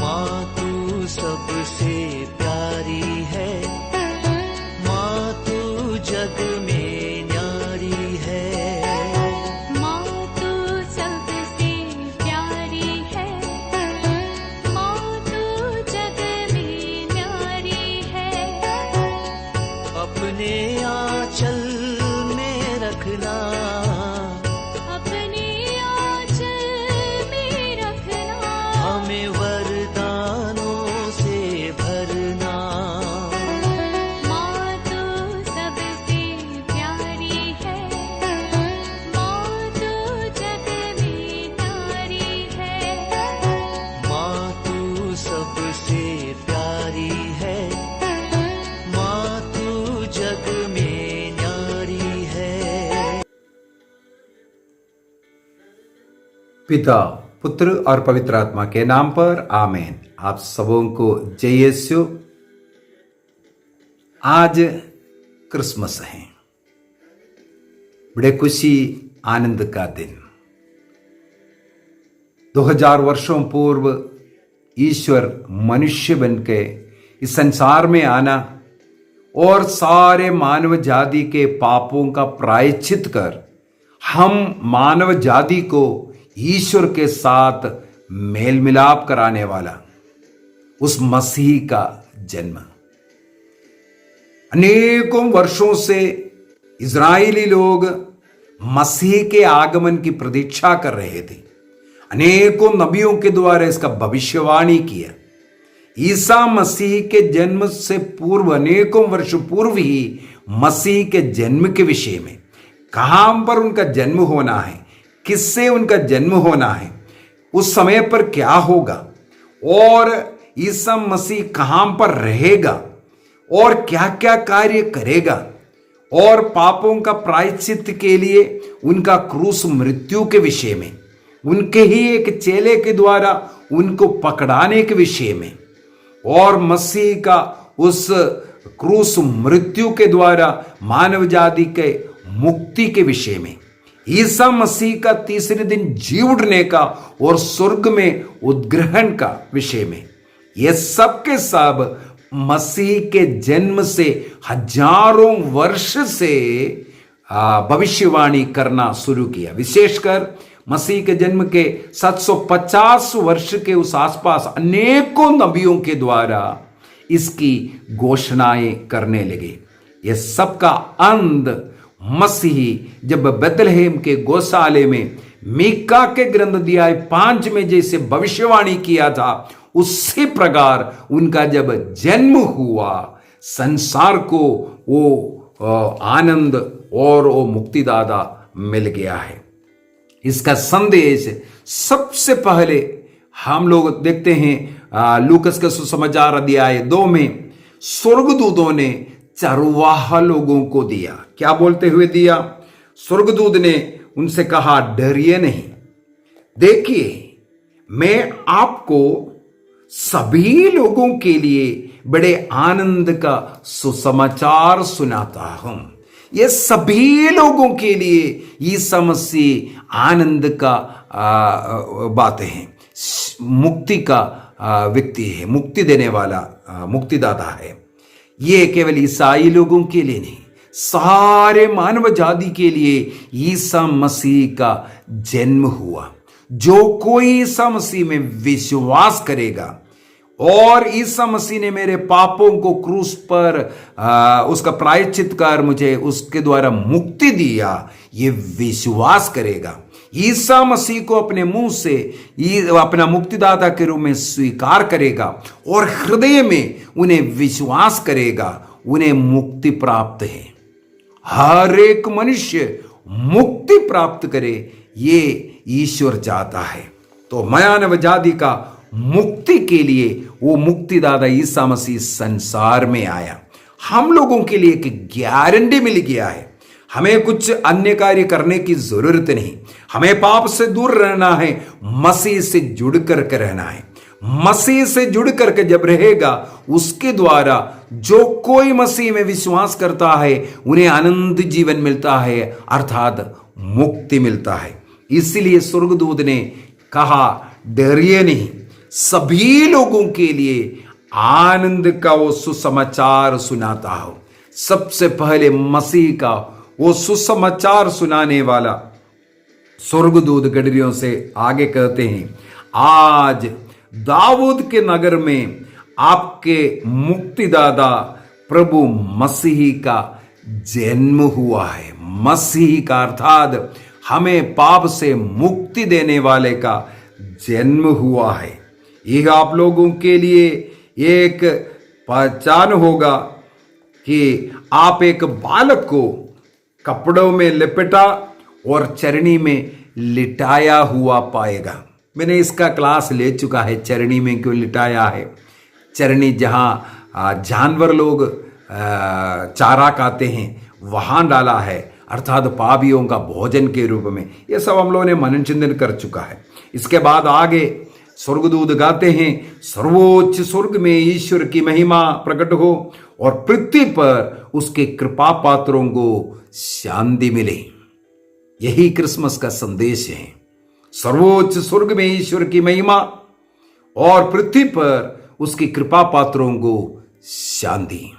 माँ तू सबसे प्यारी है, माँ तू जग में न्यारी है। माँ तू सबसे प्यारी है, माँ तू जग में न्यारी है। अपने आंचल में रखना, अपने आंचल में रखना। हमें वरदानों से भरना। माँ तू सबसे प्यारी है, माँ तू जग में न्यारी है। माँ तू सबसे प्यारी है, माँ तू जग में न्यारी है। पिता, पुत्र और पवित्र आत्मा के नाम पर आमीन। आप सबों को जय यीशु। आज क्रिसमस है, बड़े खुशी आनंद का दिन। 2000 वर्षों पूर्व ईश्वर मनुष्य बन के इस संसार में आना और सारे मानव जाति के पापों का प्रायश्चित कर हम मानव जाति को ईश्वर के साथ मेल मिलाप कराने वाला उस मसीह का जन्म। अनेकों वर्षों से इजरायली लोग मसीह के आगमन की प्रतीक्षा कर रहे थे। अनेकों नबियों के द्वारा इसका भविष्यवाणी किया। ईसा मसीह के जन्म से पूर्व, अनेकों वर्ष पूर्व ही मसीह के जन्म के विषय में, कहां पर उनका जन्म होना है, किससे उनका जन्म होना है, उस समय पर क्या होगा और ईसा मसीह कहां पर रहेगा और क्या क्या कार्य करेगा और पापों का प्रायश्चित के लिए उनका क्रूस मृत्यु के विषय में, उनके ही एक चेले के द्वारा उनको पकड़ाने के विषय में और मसीह का उस क्रूस मृत्यु के द्वारा मानव जाति के मुक्ति के विषय में, ईसा मसीह का तीसरे दिन जी उठने का और स्वर्ग में उद्ग्रहण का विषय में, यह सब के सब मसीह के जन्म से हजारों वर्ष से भविष्यवाणी करना शुरू किया। विशेषकर मसीह के जन्म के 750 वर्ष के उस आसपास अनेकों नबियों के द्वारा इसकी घोषणाएं करने लगे। यह सबका अंत मसीह जब बेथलेहम के गौशाले में मीका के ग्रंथ अध्याय 5 में जैसे भविष्यवाणी किया था, उसी प्रकार उनका जब जन्म हुआ, संसार को वो आनंद और वो मुक्तिदाता मिल गया है। इसका संदेश सबसे पहले हम लोग देखते हैं लूकस के सुसमाचार अध्याय 2 में स्वर्गदूतों ने चरवाहा लोगों को दिया। क्या बोलते हुए दिया? स्वर्गदूत ने उनसे कहा, डरिए नहीं, देखिए मैं आपको सभी लोगों के लिए बड़े आनंद का सुसमाचार सुनाता हूं। ये सभी लोगों के लिए ईसा मसीह आनंद का बातें हैं, मुक्ति का व्यक्ति है, मुक्ति देने वाला मुक्तिदाता है। ये केवल ईसाई लोगों के लिए नहीं, सारे मानव जाति के लिए ईसा मसीह का जन्म हुआ। जो कोई ईसा मसीह में विश्वास करेगा और ईसा मसीह ने मेरे पापों को क्रूस पर उसका प्रायश्चित कर मुझे उसके द्वारा मुक्ति दिया, ये विश्वास करेगा, ईसा मसीह को अपने मुंह से अपना मुक्तिदाता के रूप में स्वीकार करेगा और हृदय में उन्हें विश्वास करेगा, उन्हें मुक्ति प्राप्त है। हर एक मनुष्य मुक्ति प्राप्त करे, ये ईश्वर चाहता है। तो मानव जाति का मुक्ति के लिए वो मुक्तिदाता ईसा मसीह संसार में आया। हम लोगों के लिए एक गारंटी मिल गया है। हमें कुछ अन्य कार्य करने की जरूरत नहीं। हमें पाप से दूर रहना है, मसीह से जुड़ करके रहना है। मसीह से जुड़ करके जब रहेगा, उसके द्वारा जो कोई मसीह में विश्वास करता है उन्हें आनंद जीवन मिलता है, अर्थात मुक्ति मिलता है। इसलिए स्वर्गदूत ने कहा, डरिए नहीं, सभी लोगों के लिए आनंद का वो सुसमाचार सुनाता हो। सबसे पहले मसीह का वो सुसमाचार सुनाने वाला स्वर्गदूत गडरियों से आगे कहते हैं, आज दाऊद के नगर में आपके मुक्तिदाता प्रभु मसीह का जन्म हुआ है। मसीह का अर्थात हमें पाप से मुक्ति देने वाले का जन्म हुआ है। यह आप लोगों के लिए एक पहचान होगा कि आप एक बालक को कपड़ों में लपेटा और चरनी में लिटाया हुआ पाएगा। मैंने इसका क्लास ले चुका है, चरनी में क्यों लिटाया है। चरनी जहाँ जानवर लोग चारा खाते हैं वहाँ डाला है, अर्थात पापियों का भोजन के रूप में। ये सब हम लोगों ने मनन चिंतन कर चुका है। इसके बाद आगे स्वर्गदूत गाते हैं, सर्वोच्च स्वर्ग में ईश्वर की महिमा प्रकट हो और पृथ्वी पर उसके कृपा पात्रों को शांति मिले। यही क्रिसमस का संदेश है। सर्वोच्च स्वर्ग में ईश्वर की महिमा और पृथ्वी पर उसकी कृपा पात्रों को शांति।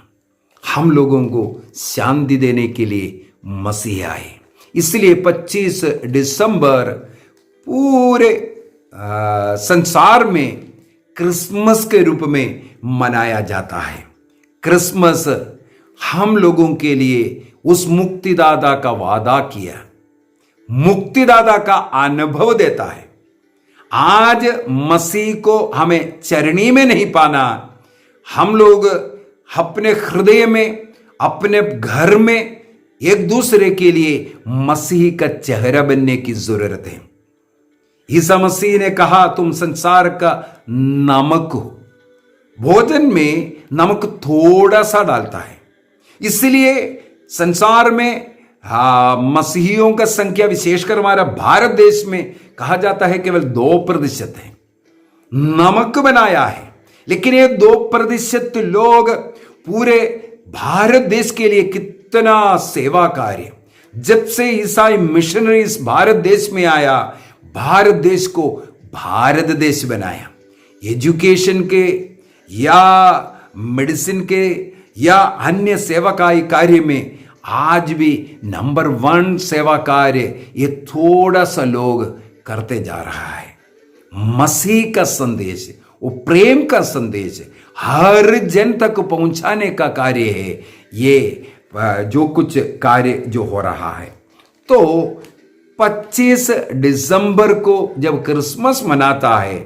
हम लोगों को शांति देने के लिए मसीह आए। इसलिए 25 दिसंबर पूरे संसार में क्रिसमस के रूप में मनाया जाता है। क्रिसमस हम लोगों के लिए उस मुक्तिदाता का वादा किया, मुक्तिदाता का अनुभव देता है। आज मसीह को हमें चरनी में नहीं पाना, हम लोग अपने हृदय में, अपने घर में एक दूसरे के लिए मसीह का चेहरा बनने की जरूरत है। ईसा मसीह ने कहा, तुम संसार का नमक हो। भोजन में नमक थोड़ा सा डालता है, इसलिए संसार में मसीहियों का संख्या, विशेषकर हमारा भारत देश में कहा जाता है केवल 2% है। नमक बनाया है, लेकिन ये 2% लोग पूरे भारत देश के लिए कितना सेवा कार्य। जब से ईसाई मिशनरी इस भारत देश में आया, भारत देश को भारत देश बनाया। एजुकेशन के या मेडिसिन के या अन्य सेवाकाई कार्य में आज भी नंबर 1 सेवा कार्य ये थोड़ा सा लोग करते जा रहा है। मसीह का संदेश, वो प्रेम का संदेश हर जन तक पहुंचाने का कार्य है। ये जो कुछ कार्य जो हो रहा है, तो 25 दिसंबर को जब क्रिसमस मनाता है,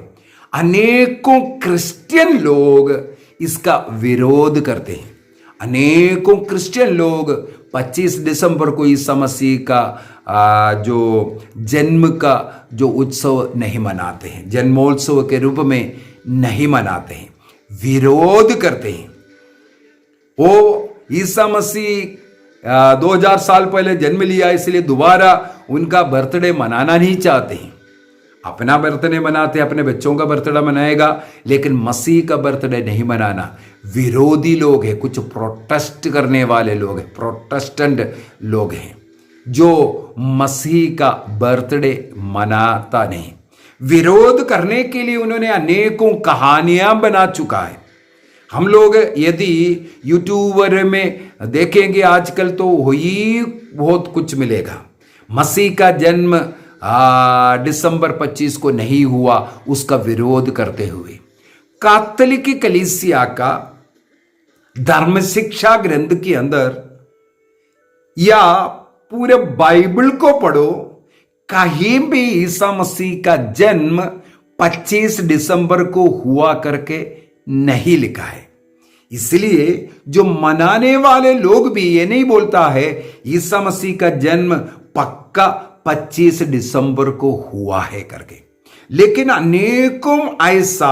अनेकों क्रिश्चियन लोग इसका विरोध करते हैं। अनेकों क्रिश्चियन लोग 25 दिसंबर को ईसा मसीह का जो जन्म का जो उत्सव नहीं मनाते हैं, जन्मोत्सव के रूप में नहीं मनाते हैं, विरोध करते हैं। वो ईसा मसीह 2000 साल पहले जन्म लिया, इसलिए दोबारा उनका बर्थडे मनाना नहीं चाहते हैं। अपना बर्थडे मनाते, अपने बच्चों का बर्थडे मनाएगा, लेकिन मसीह का बर्थडे नहीं मनाना। विरोधी लोग हैं, कुछ प्रोटेस्ट करने वाले लोग हैं, प्रोटेस्टेंट लोग हैं, जो मसीह का बर्थडे मनाता नहीं। विरोध करने के लिए उन्होंने अनेकों कहानियां बना चुका है। हम लोग यदि यूट्यूबर में देखेंगे आजकल, तो वही बहुत कुछ मिलेगा। मसीह का जन्म दिसंबर 25 को नहीं हुआ, उसका विरोध करते हुए कैथोलिक कलीसिया का धर्म शिक्षा ग्रंथ के अंदर या पूरे बाइबल को पढ़ो, कहीं भी ईसा मसीह का जन्म 25 दिसंबर को हुआ करके नहीं लिखा है। इसलिए जो मनाने वाले लोग भी ये नहीं बोलता है ईसा मसीह का जन्म पक्का 25 दिसंबर को हुआ है करके, लेकिन अनेकों ऐसा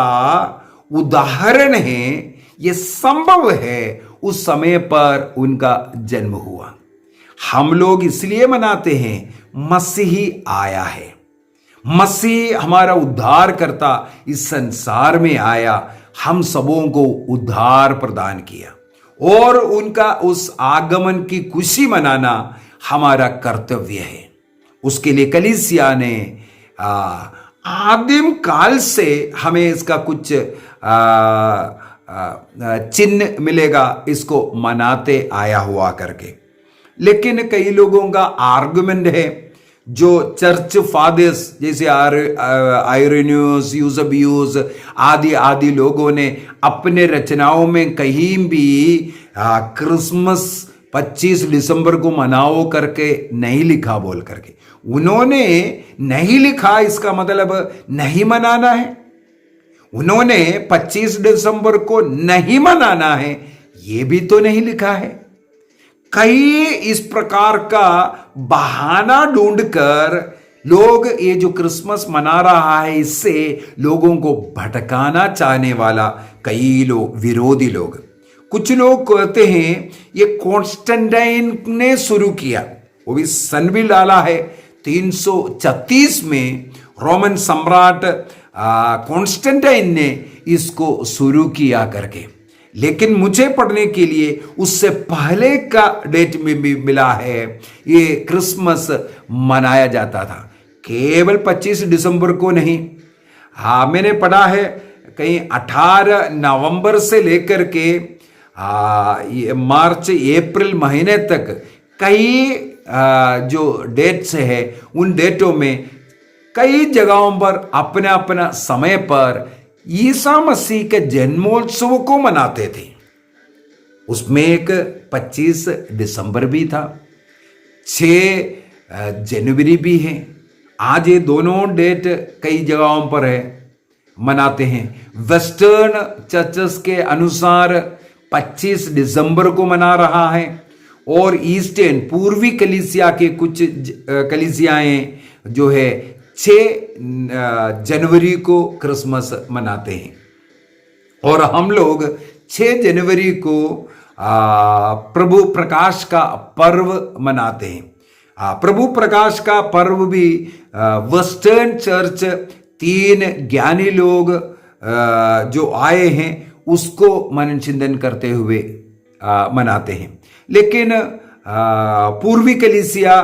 उदाहरण है, ये संभव है उस समय पर उनका जन्म हुआ। हम लोग इसलिए मनाते हैं, मसीही आया है, मसीह हमारा उद्धार करता इस संसार में आया, हम सबों को उद्धार प्रदान किया, और उनका उस आगमन की खुशी मनाना हमारा कर्तव्य है। उसके लिए कलीसिया ने आदिम काल से हमें इसका कुछ चिन्ह मिलेगा इसको मनाते आया हुआ करके। लेकिन कई लोगों का आर्गुमेंट है, जो चर्च फादर्स जैसे आयरेनियस, यूसेबियस आदि आदि लोगों ने अपने रचनाओं में कहीं भी क्रिसमस 25 दिसंबर को मनाओ करके नहीं लिखा बोल करके। उन्होंने नहीं लिखा इसका मतलब नहीं मनाना है, उन्होंने 25 दिसंबर को नहीं मनाना है ये भी तो नहीं लिखा है। कई इस प्रकार का बहाना ढूंढकर लोग ये जो क्रिसमस मना रहा है इससे लोगों को भटकाना चाहने वाला कई लोग, विरोधी लोग। कुछ लोग कहते हैं ये कॉन्स्टेंटाइन ने शुरू किया, वो भी सन भी डाला है 336 में रोमन सम्राट कॉन्स्टेंटाइन ने इसको शुरू किया करके। लेकिन मुझे पढ़ने के लिए उससे पहले का डेट में भी मिला है ये क्रिसमस मनाया जाता था, केवल 25 दिसंबर को नहीं। हाँ, मैंने पढ़ा है कहीं 18 नवंबर से लेकर के मार्च अप्रैल महीने तक कई जो डेट्स है उन डेटों में कई जगहों पर अपना अपना समय पर ईसा मसीह के जन्मोत्सव को मनाते थे। उसमें एक 25 दिसंबर भी था, 6 जनवरी भी है। आज ये दोनों डेट कई जगहों पर है मनाते हैं। वेस्टर्न चर्चेस के अनुसार 25 दिसंबर को मना रहा है और ईस्टर्न पूर्वी कलीसिया के कुछ कलीसियाएं जो है 6 जनवरी को क्रिसमस मनाते हैं और हम लोग 6 जनवरी को प्रभु प्रकाश का पर्व मनाते हैं। प्रभु प्रकाश का पर्व भी वेस्टर्न चर्च 3 ज्ञानी लोग जो आए हैं उसको मनन चिंतन करते हुए मनाते हैं। लेकिन पूर्वी कलीसिया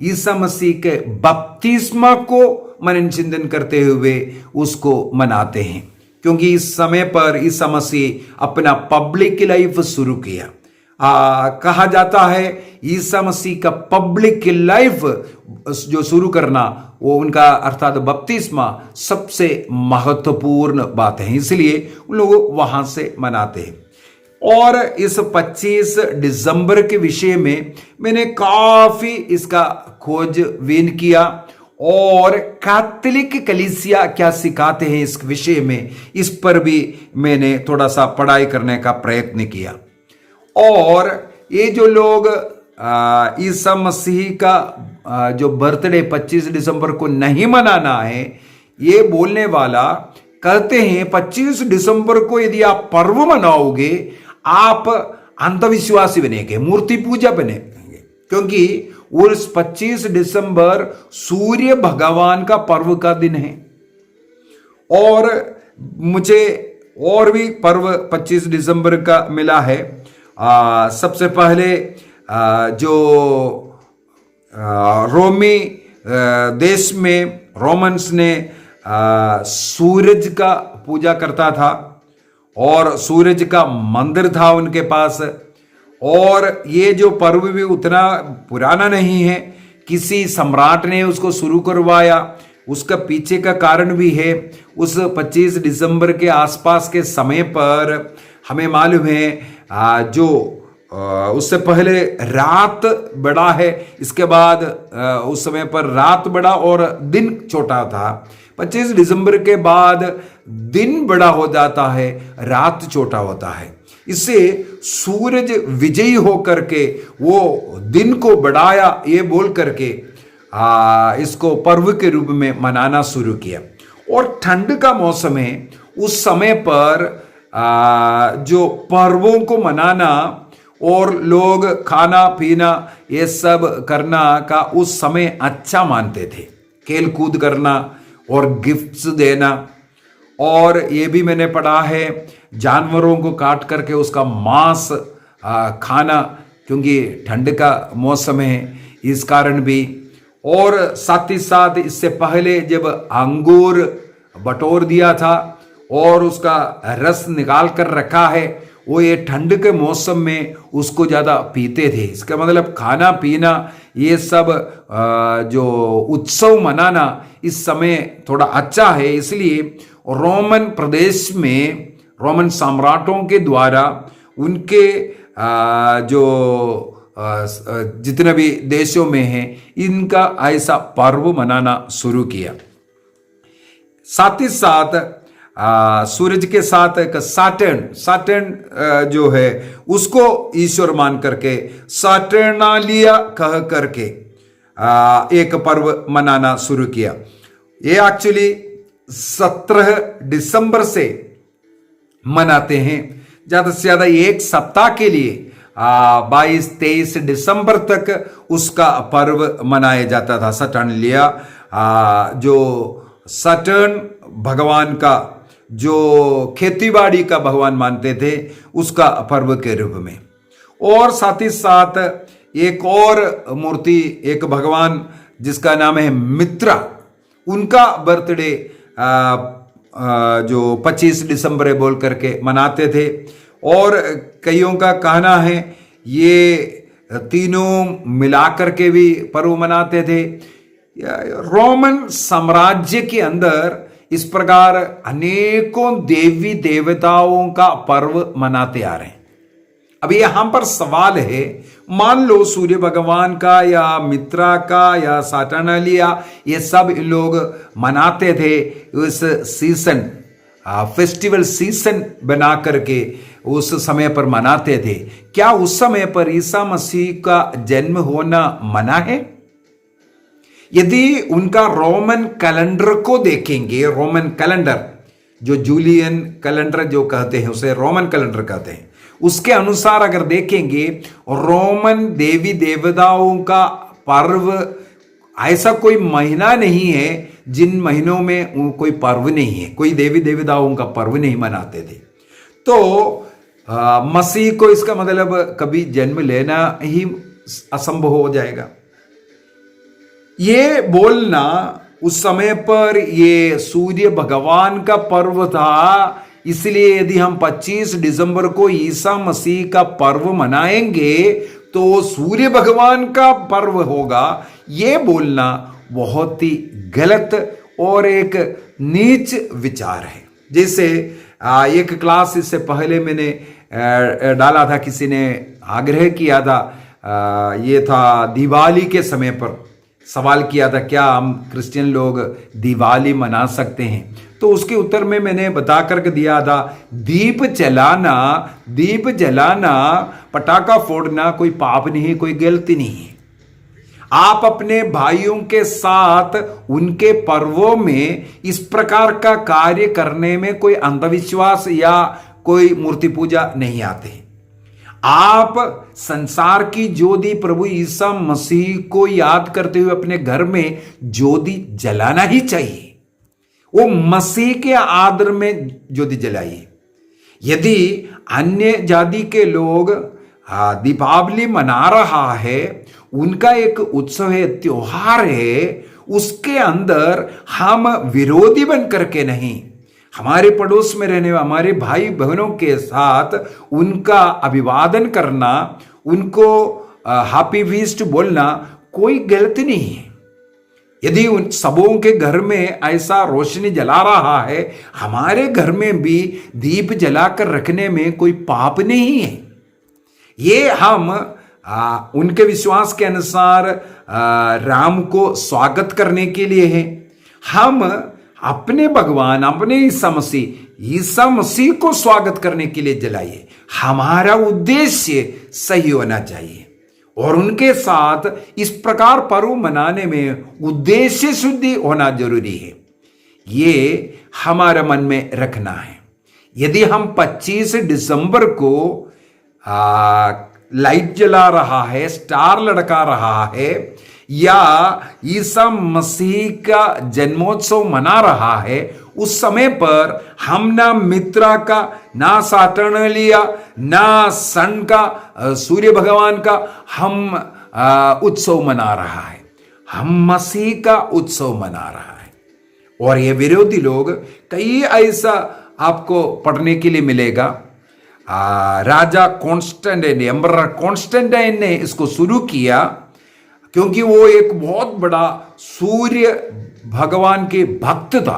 ईसा मसीह के बपतिस्मा को मनन चिंतन करते हुए उसको मनाते हैं, क्योंकि इस समय पर ईसा मसीह अपना पब्लिक लाइफ शुरू किया। कहा जाता है ईसा मसीह का पब्लिक लाइफ जो शुरू करना वो उनका अर्थात बपतिस्मा सबसे महत्वपूर्ण बात है, इसलिए उन लोग वहां से मनाते हैं। और इस 25 दिसंबर के विषय में मैंने काफी इसका खोजबीन किया और कैथोलिक कलीसिया क्या सिखाते हैं इस विषय में, इस पर भी मैंने थोड़ा सा पढ़ाई करने का प्रयत्न किया। और ये जो लोग ईसा मसीह का जो बर्थडे 25 दिसंबर को नहीं मनाना है ये बोलने वाला कहते हैं 25 दिसंबर को यदि आप पर्व मनाओगे आप अंधविश्वासी बनेंगे, मूर्ति पूजा बनेंगे, क्योंकि उस 25 दिसंबर सूर्य भगवान का पर्व का दिन है। और मुझे और भी पर्व 25 दिसंबर का मिला है। सबसे पहले जो रोमी देश में रोमन्स ने सूरज का पूजा करता था और सूरज का मंदिर था उनके पास। और ये जो पर्व भी उतना पुराना नहीं है, किसी सम्राट ने उसको शुरू करवाया, उसका पीछे का कारण भी है। उस 25 दिसंबर के आसपास के समय पर हमें मालूम है जो उससे पहले रात बड़ा है, इसके बाद उस समय पर रात बड़ा और दिन छोटा था। 25 दिसंबर के बाद दिन बड़ा हो जाता है, रात छोटा होता है। इससे सूरज विजयी होकर के वो दिन को बढ़ाया ये बोल करके इसको पर्व के रूप में मनाना शुरू किया। और ठंड का मौसम है, उस समय पर जो पर्वों को मनाना और लोग खाना पीना ये सब करना का उस समय अच्छा मानते थे, खेल कूद करना और गिफ्ट्स देना। और ये भी मैंने पढ़ा है जानवरों को काट करके उसका मांस खाना, क्योंकि ठंड का मौसम है इस कारण भी। और साथ ही साथ इससे पहले जब अंगूर बटोर दिया था और उसका रस निकाल कर रखा है, वो ये ठंड के मौसम में उसको ज़्यादा पीते थे। इसका मतलब खाना पीना ये सब जो उत्सव मनाना इस समय थोड़ा अच्छा है। इसलिए रोमन प्रदेश में रोमन सम्राटों के द्वारा उनके जो जितने भी देशों में हैं इनका ऐसा पर्व मनाना शुरू किया। साथ ही साथ सूरज के साथ एक साटर्न जो है उसको ईश्वर मान करके साटर्नालिया कह करके एक पर्व मनाना शुरू किया। ये एक्चुअली 17 दिसंबर से मनाते हैं। ज्यादा से ज्यादा एक सप्ताह के लिए 22-23 दिसंबर तक उसका पर्व मनाया जाता था। सटर्नलिया जो सटर्न भगवान का जो खेतीबाड़ी का भगवान मानते थे उसका पर्व के रूप में। और साथ ही साथ एक और मूर्ति, एक भगवान जिसका नाम है मित्रा, उनका बर्थडे जो 25 दिसंबर बोल करके मनाते थे। और कईयों का कहना है ये तीनों मिलाकर के भी पर्व मनाते थे। रोमन साम्राज्य के अंदर इस प्रकार अनेकों देवी देवताओं का पर्व मनाते आ रहे हैं। अब यहां पर सवाल है, मान लो सूर्य भगवान का या मित्रा का या साटर्नालिया ये सब लोग मनाते थे उस सीजन, फेस्टिवल सीजन बना करके उस समय पर मनाते थे। क्या उस समय पर ईसा मसीह का जन्म होना मना है? यदि उनका रोमन कैलेंडर को देखेंगे, रोमन कैलेंडर जो जूलियन कैलेंडर जो कहते हैं उसे रोमन कैलेंडर कहते हैं, उसके अनुसार अगर देखेंगे रोमन देवी देवताओं का पर्व ऐसा कोई महीना नहीं है जिन महीनों में कोई पर्व नहीं है, कोई देवी देवताओं का पर्व नहीं मनाते थे। तो मसीह को इसका मतलब कभी जन्म लेना ही असंभव हो जाएगा। ये बोलना उस समय पर ये सूर्य भगवान का पर्व था, इसलिए यदि हम 25 दिसंबर को ईसा मसीह का पर्व मनाएंगे तो सूर्य भगवान का पर्व होगा, ये बोलना बहुत ही गलत और एक नीच विचार है। जैसे एक क्लास इससे पहले मैंने डाला था, किसी ने आग्रह किया था, ये था दिवाली के समय पर सवाल किया था क्या हम क्रिश्चियन लोग दिवाली मना सकते हैं। तो उसके उत्तर में मैंने बता करके दिया था, दीप जलाना पटाखा फोड़ना कोई पाप नहीं, कोई गलती नहीं है। आप अपने भाइयों के साथ उनके पर्वों में इस प्रकार का कार्य करने में कोई अंधविश्वास या कोई मूर्ति पूजा नहीं आते। आप संसार की ज्योति प्रभु ईसा मसीह को याद करते हुए अपने घर में ज्योति जलाना ही चाहिए। वो मसीह के आदर में ज्योति जलाइए। यदि अन्य जाति के लोग दीपावली मना रहा है, उनका एक उत्सव है, त्योहार है, उसके अंदर हम विरोधी बन करके नहीं, हमारे पड़ोस में रहने वाले हमारे भाई बहनों के साथ उनका अभिवादन करना, उनको हैप्पी फीस्ट बोलना कोई गलती नहीं है। यदि उन सबों के घर में ऐसा रोशनी जला रहा है, हमारे घर में भी दीप जलाकर रखने में कोई पाप नहीं है। ये हम उनके विश्वास के अनुसार राम को स्वागत करने के लिए है। हम अपने भगवान, अपने ईसा मसीह को स्वागत करने के लिए जलाइए। हमारा उद्देश्य सही होना चाहिए और उनके साथ इस प्रकार पर्व मनाने में उद्देश्य शुद्धि होना जरूरी है। ये हमारे मन में रखना है। यदि हम 25 दिसंबर को लाइट जला रहा है, स्टार लड़का रहा है या ईसा मसीह का जन्मोत्सव मना रहा है, उस समय पर हम ना मित्रा का, ना साटर्नालिया, ना सन का, सूर्य भगवान का हम उत्सव मना रहा है। हम मसीह का उत्सव मना रहा है। और ये विरोधी लोग कई ऐसा आपको पढ़ने के लिए मिलेगा। राजा कॉन्स्टेंटाइन, एम्परर कॉन्स्टेंटाइन ने इसको शुरू किया क्योंकि वो एक बहुत बड़ा सूर्य भगवान के भक्त था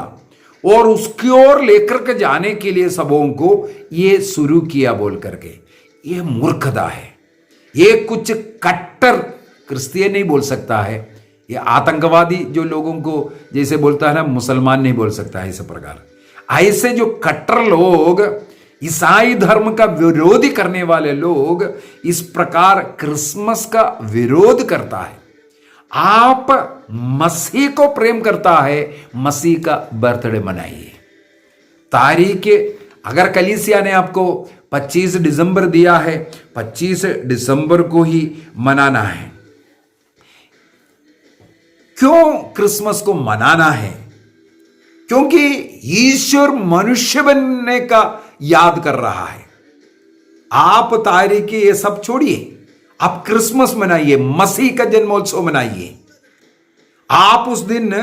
और उसकी ओर लेकर के जाने के लिए सबों को ये शुरू किया बोल करके। ये मूर्खता है। ये कुछ कट्टर क्रिश्चियन नहीं बोल सकता है। ये आतंकवादी जो लोगों को जैसे बोलता है ना, मुसलमान नहीं बोल सकता है। इस प्रकार ऐसे जो कट्टर लोग, ईसाई धर्म का विरोधी करने वाले लोग इस प्रकार क्रिसमस का विरोध करता है। आप मसीह को प्रेम करता है, मसीह का बर्थडे मनाइए। तारीख अगर कलीसिया ने आपको 25 दिसंबर दिया है, 25 दिसंबर को ही मनाना है। क्यों क्रिसमस को मनाना है? क्योंकि ईश्वर मनुष्य बनने का याद कर रहा है। आप तारीख ये सब छोड़िए, आप क्रिसमस मनाइए, मसीह का जन्मोत्सव मनाइए। आप उस दिन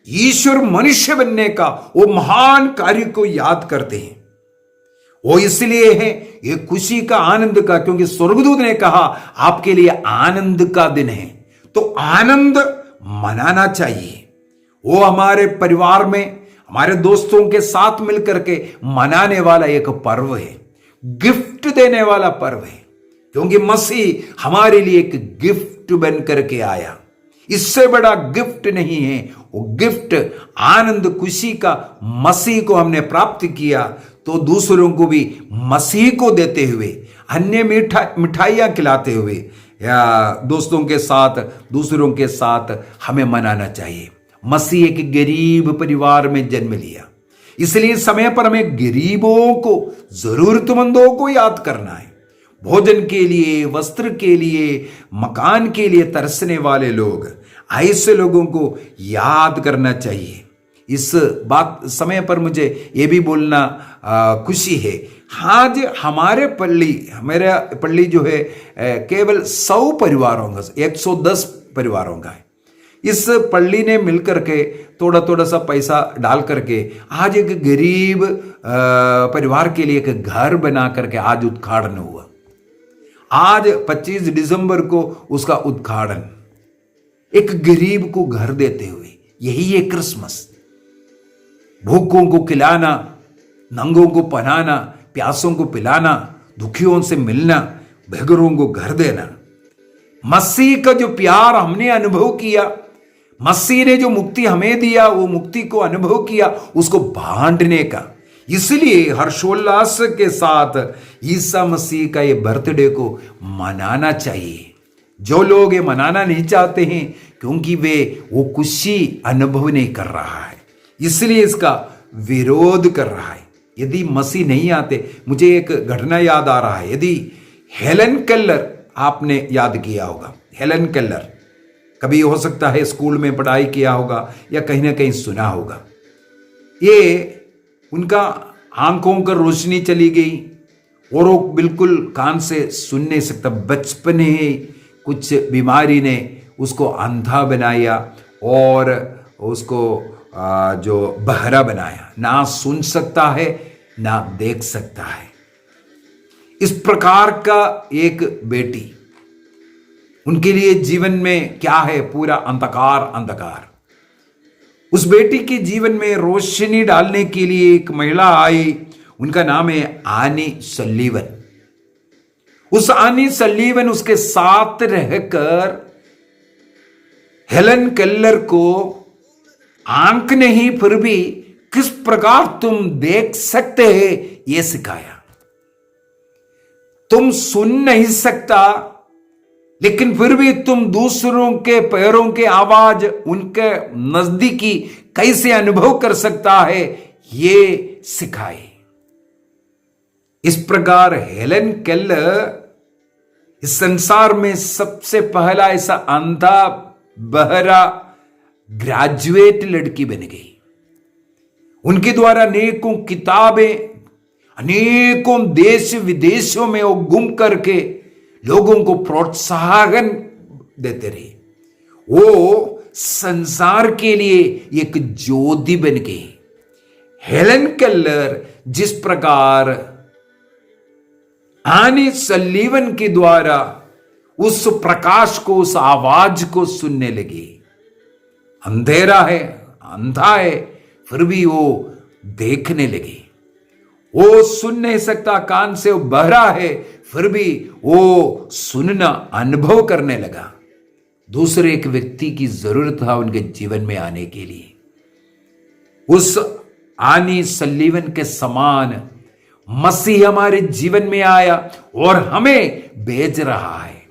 ईश्वर मनुष्य बनने का वो महान कार्य को याद करते हैं। वो इसलिए है ये खुशी का, आनंद का, क्योंकि स्वर्गदूत ने कहा आपके लिए आनंद का दिन है। तो आनंद मनाना चाहिए। वो हमारे परिवार में, हमारे दोस्तों के साथ मिलकर के मनाने वाला एक पर्व है, गिफ्ट देने वाला पर्व है। क्योंकि मसीह हमारे लिए एक गिफ्ट बन करके आया। इससे बड़ा गिफ्ट नहीं है। वो गिफ्ट आनंद खुशी का मसीह को हमने प्राप्त किया, तो दूसरों को भी मसीह को देते हुए, अन्य मिठाइयां खिलाते हुए, या दोस्तों के साथ, दूसरों के साथ हमें मनाना चाहिए। मसीह एक गरीब परिवार में जन्म लिया, इसलिए समय पर हमें गरीबों को, जरूरतमंदों को याद करना है। भोजन के लिए, वस्त्र के लिए, मकान के लिए तरसने वाले लोग, ऐसे लोगों को याद करना चाहिए। इस बात समय पर मुझे ये भी बोलना खुशी है, आज हमारे पल्ली जो है केवल 100 परिवारों का, 110 परिवारों का है। इस पल्ली ने मिलकर के थोड़ा थोड़ा सा पैसा डाल करके आज एक गरीब परिवार के लिए एक घर बना करके आज उद्घाटन हुआ। आज 25 दिसंबर को उसका उद्घाटन, एक गरीब को घर देते हुए। यही है क्रिसमस। भूखों को खिलाना, नंगों को पहनाना, प्यासों को पिलाना, दुखियों से मिलना, बेघरों को घर देना। मसीह का जो प्यार हमने अनुभव किया, मसीह ने जो मुक्ति हमें दिया, वो मुक्ति को अनुभव किया, उसको बांटने का। इसलिए हर्षोल्लास के साथ ईसा मसीह का ये बर्थडे को मनाना चाहिए। जो लोग ये मनाना नहीं चाहते हैं क्योंकि वो खुशी अनुभव नहीं कर रहा है, इसलिए इसका विरोध कर रहा है। यदि मसीह नहीं आते, मुझे एक घटना याद आ रहा है। यदि हेलन केलर, आपने याद किया होगा, हेलन केलर कभी हो सकता है स्कूल में पढ़ाई किया होगा या कहीं ना कहीं सुना होगा। ये उनका आंखों का रोशनी चली गई और वो बिल्कुल कान से सुन नहीं सकता। बचपन ही कुछ बीमारी ने उसको अंधा बनाया और उसको जो बहरा बनाया, ना सुन सकता है ना देख सकता है। इस प्रकार का एक बेटी, उनके लिए जीवन में क्या है? पूरा अंधकार अंधकार। उस बेटी के जीवन में रोशनी डालने के लिए एक महिला आई, उनका नाम है आनी सलीवन। उस आनी सलीवन उसके साथ रहकर हेलन केलर को आंख नहीं फिर भी किस प्रकार तुम देख सकते हैं यह सिखाया। तुम सुन नहीं सकता लेकिन फिर भी तुम दूसरों के पैरों के आवाज, उनके नजदीकी कैसे अनुभव कर सकता है, ये सिखाए। इस प्रकार हेलन केलर इस संसार में सबसे पहला ऐसा अंधा बहरा ग्रेजुएट लड़की बन गई। उनके द्वारा अनेकों किताबें, अनेकों देश विदेशों में वो घूम करके लोगों को प्रोत्साहन देते रहे। वो संसार के लिए एक ज्योति बन गई। हेलन केलर जिस प्रकार आनी सलीवन के द्वारा उस प्रकाश को, उस आवाज को सुनने लगी। अंधेरा है, अंधा है, फिर भी वो देखने लगी। वो सुन नहीं सकता, कान से वो बहरा है, फिर भी वो सुनना, अनुभव करने लगा। दूसरे एक व्यक्ति की जरूरत था उनके जीवन में आने के लिए। उस आनी सलीवन के समान मसीह हमारे जीवन में आया और हमें भेज रहा है।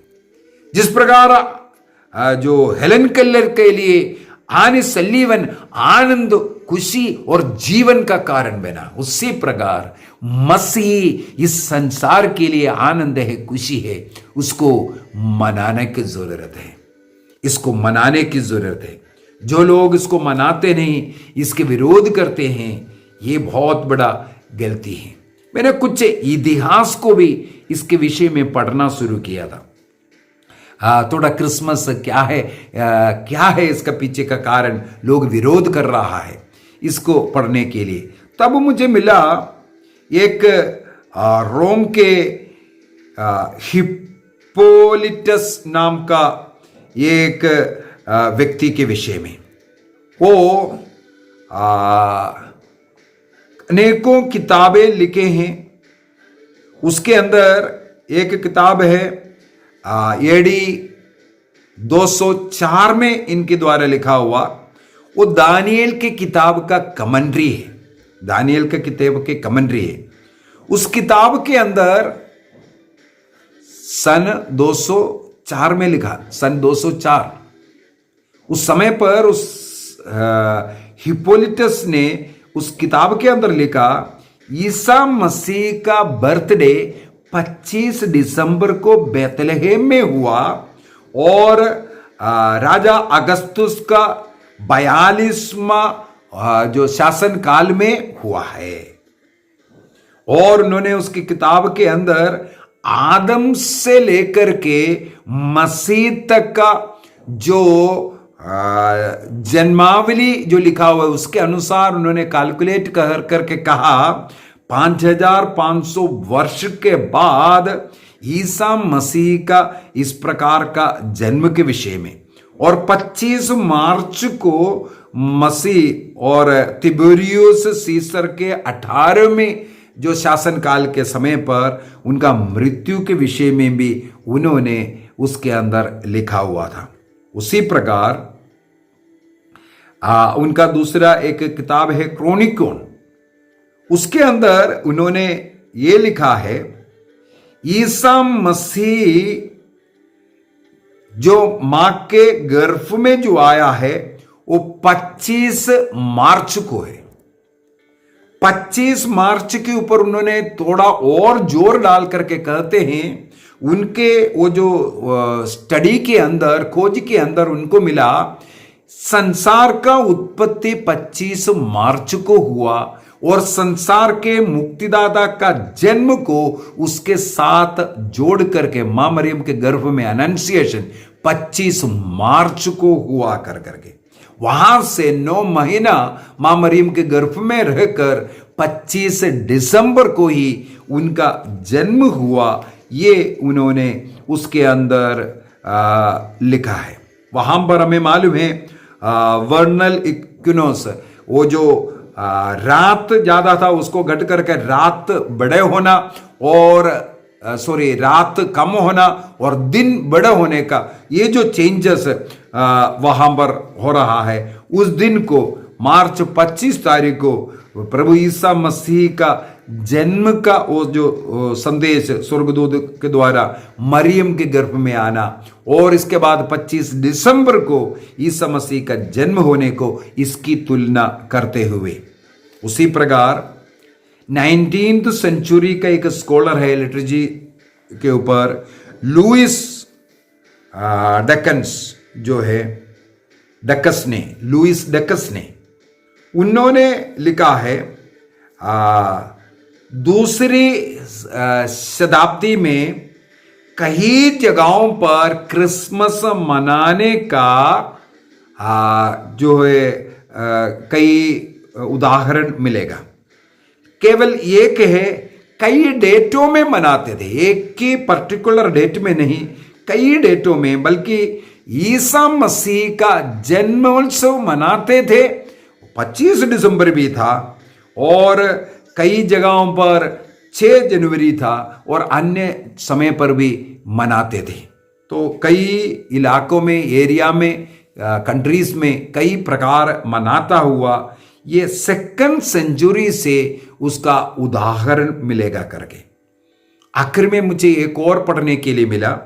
जिस प्रकार जो हेलन केलर के लिए आनी सलीवन आनंद, खुशी और जीवन का कारण बना, उसी प्रकार मसीह इस संसार के लिए आनंद है, खुशी है। उसको मनाने की जरूरत है, इसको मनाने की जरूरत है। जो लोग इसको मनाते नहीं, इसके विरोध करते हैं, ये बहुत बड़ा गलती है। मैंने कुछ इतिहास को भी इसके विषय में पढ़ना शुरू किया था। थोड़ा क्रिसमस क्या है इसका पीछे का कारण, लोग विरोध कर रहा है, इसको पढ़ने के लिए। तब मुझे मिला एक रोम के हिप्पोलिटस नाम का एक व्यक्ति के विषय में। वो अनेकों किताबें लिखे हैं। उसके अंदर एक किताब है एडी 204 में इनके द्वारा लिखा हुआ, वो दानियल के किताब का कमेंट्री है। दानियल के किताब के कमेंट्री है। उस किताब के अंदर सन 204 में लिखा, सन 204 उस समय पर उस हिप्पोलिटस ने उस किताब के अंदर लिखा, ईसा मसीह का बर्थडे 25 दिसंबर को बेथलेहेम में हुआ और राजा अगस्तुस का 42वां जो शासन काल में हुआ है। और उन्होंने उसकी किताब के अंदर आदम से लेकर के मसीह तक का जो जन्मावली जो लिखा हुआ है, उसके अनुसार उन्होंने कैलकुलेट करके कहा 5500 वर्ष के बाद ईसा मसीह का इस प्रकार का जन्म के विषय में, और 25 मार्च को मसीह और तिबेरियुस सीसर के 18वें जो शासनकाल के समय पर उनका मृत्यु के विषय में भी उन्होंने उसके अंदर लिखा हुआ था। उसी प्रकार उनका दूसरा एक किताब है क्रोनिकोन, उसके अंदर उन्होंने ये लिखा है, ईसा मसीह जो मां के गर्भ में जो आया है वो 25 मार्च को है। 25 मार्च के ऊपर उन्होंने थोड़ा और जोर डाल करके कहते हैं, उनके वो जो स्टडी के अंदर, खोज के अंदर उनको मिला संसार का उत्पत्ति 25 मार्च को हुआ और संसार के मुक्तिदाता का जन्म को उसके साथ जोड़ करके मां मरियम के गर्भ में अनंसिएशन 25 मार्च को हुआ करके वहां से 9 महीना मां मरियम के गर्भ में रहकर 25 दिसंबर को ही उनका जन्म हुआ। ये उन्होंने उसके अंदर लिखा है। वहां पर हमें मालूम है वर्नल इक्विनोस, वो जो रात ज्यादा था उसको घट करके रात बड़े होना और रात कम होना और दिन बड़ा होने का ये जो चेंजेस वहां पर हो रहा है, उस दिन को मार्च 25 तारीख को प्रभु ईसा मसीह का जन्म का वो जो संदेश स्वर्गदूत के द्वारा मरियम के गर्भ में आना और इसके बाद 25 दिसंबर को ईसा मसीह का जन्म होने को इसकी तुलना करते हुए, उसी प्रकार 19th सेंचुरी का एक स्कॉलर है लिटरेचर के ऊपर, लुइस डकन्स जो है लुइस डकस ने उन्होंने लिखा है दूसरी शताब्दी में कई जगहों पर क्रिसमस मनाने का जो है कई उदाहरण मिलेगा। केवल एक है, कई डेटों में मनाते थे, एक की पर्टिकुलर डेट में नहीं, कई डेटों में, बल्कि ईसा मसीह का जन्मोत्सव मनाते थे। 25 दिसंबर भी था और कई जगहों पर 6 जनवरी था और अन्य समय पर भी मनाते थे। तो कई इलाकों में, एरिया में, कंट्रीज में कई प्रकार मनाता हुआ ये 2nd सेंचुरी से उसका उदाहरण मिलेगा करके। आखिर में मुझे एक और पढ़ने के लिए मिला।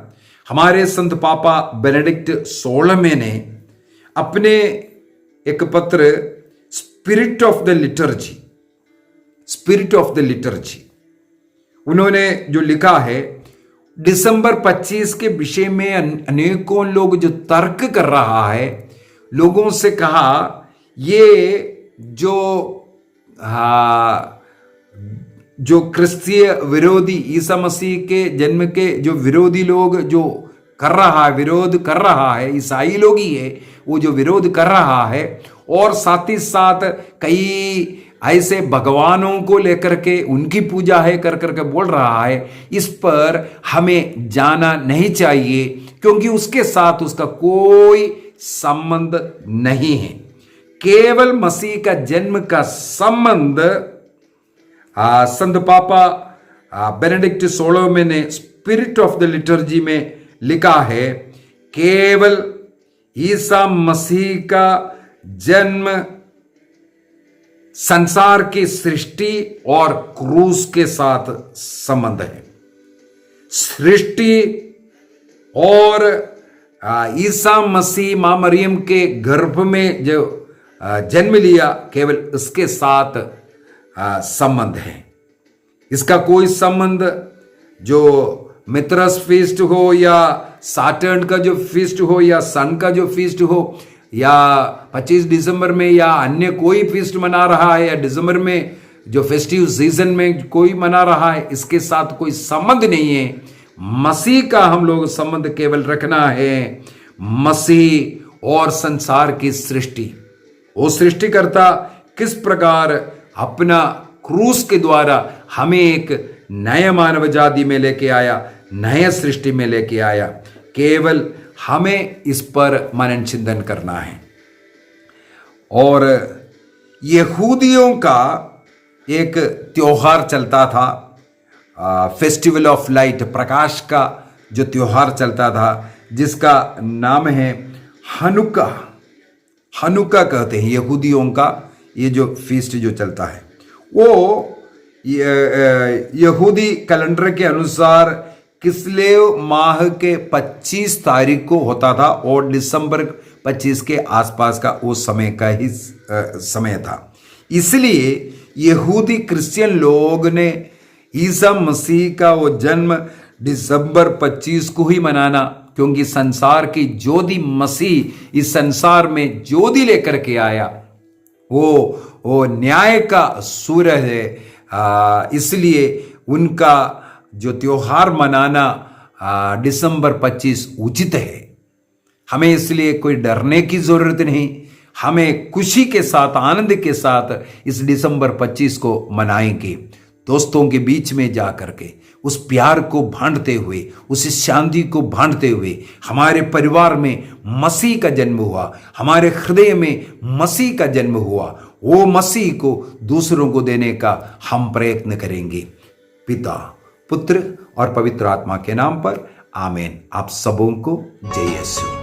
हमारे संत पापा बेनेडिक्ट 16वें ने अपने एक पत्र स्पिरिट ऑफ द लिटर्जी उन्होंने जो लिखा है, दिसंबर 25 के विषय में अनेकों लोग जो तर्क कर रहा है, लोगों से कहा ये जो क्रिस्तीय विरोधी, ईसा मसीह के जन्म के जो विरोधी लोग जो विरोध कर रहा है, ईसाई लोग ही है वो जो विरोध कर रहा है, और साथ ही साथ कई ऐसे भगवानों को लेकर के उनकी पूजा है कर करके बोल रहा है। इस पर हमें जाना नहीं चाहिए क्योंकि उसके साथ उसका कोई संबंध नहीं है। केवल मसीह का जन्म का संबंध संत पापा बेनेडिक्ट 16वें ने स्पिरिट ऑफ द लिटर्जी में लिखा है, केवल ईसा मसीह का जन्म संसार की सृष्टि और क्रूस के साथ संबंध है। सृष्टि और ईसा मसीह मां मरियम के गर्भ में जो जन्म लिया, केवल इसके साथ संबंध है। इसका कोई संबंध जो मित्रस फीस्ट हो या सैटर्न का जो फीस्ट हो या सन का जो फीस्ट हो या 25 दिसंबर में या अन्य कोई फीस्ट मना रहा है या दिसंबर में जो फेस्टिव सीजन में कोई मना रहा है, इसके साथ कोई संबंध नहीं है। मसीह का हम लोग संबंध केवल रखना है मसीह और संसार की सृष्टि। वो सृष्टिकर्ता किस प्रकार अपना क्रूस के द्वारा हमें एक नए मानव जाति में लेके आया, नए सृष्टि में लेके आया, केवल हमें इस पर मनन चिंतन करना है। और यहूदियों का एक त्योहार चलता था, फेस्टिवल ऑफ लाइट, प्रकाश का जो त्योहार चलता था, जिसका नाम है हनुका। हनुका कहते हैं यहूदियों का ये जो फीस्ट जो चलता है, वो यहूदी कैलेंडर के अनुसार किस्लेव माह के 25 तारीख को होता था और दिसंबर 25 के आसपास का वो समय का ही समय था। इसलिए यहूदी क्रिश्चियन लोग ने ईसा मसीह का वो जन्म दिसंबर 25 को ही मनाना, क्योंकि संसार की ज्योति मसीह इस संसार में ज्योति लेकर के आया, वो न्याय का सूर्य है। इसलिए उनका जो त्योहार मनाना दिसंबर 25 उचित है। हमें इसलिए कोई डरने की जरूरत नहीं, हमें खुशी के साथ, आनंद के साथ इस दिसंबर 25 को मनाएंगे। दोस्तों के बीच में जा करके उस प्यार को बांटते हुए, उस शांति को बांटते हुए, हमारे परिवार में मसीह का जन्म हुआ, हमारे हृदय में मसीह का जन्म हुआ, वो मसीह को दूसरों को देने का हम प्रयत्न करेंगे। पिता, पुत्र और पवित्र आत्मा के नाम पर आमीन। आप सबों को जय यीशु।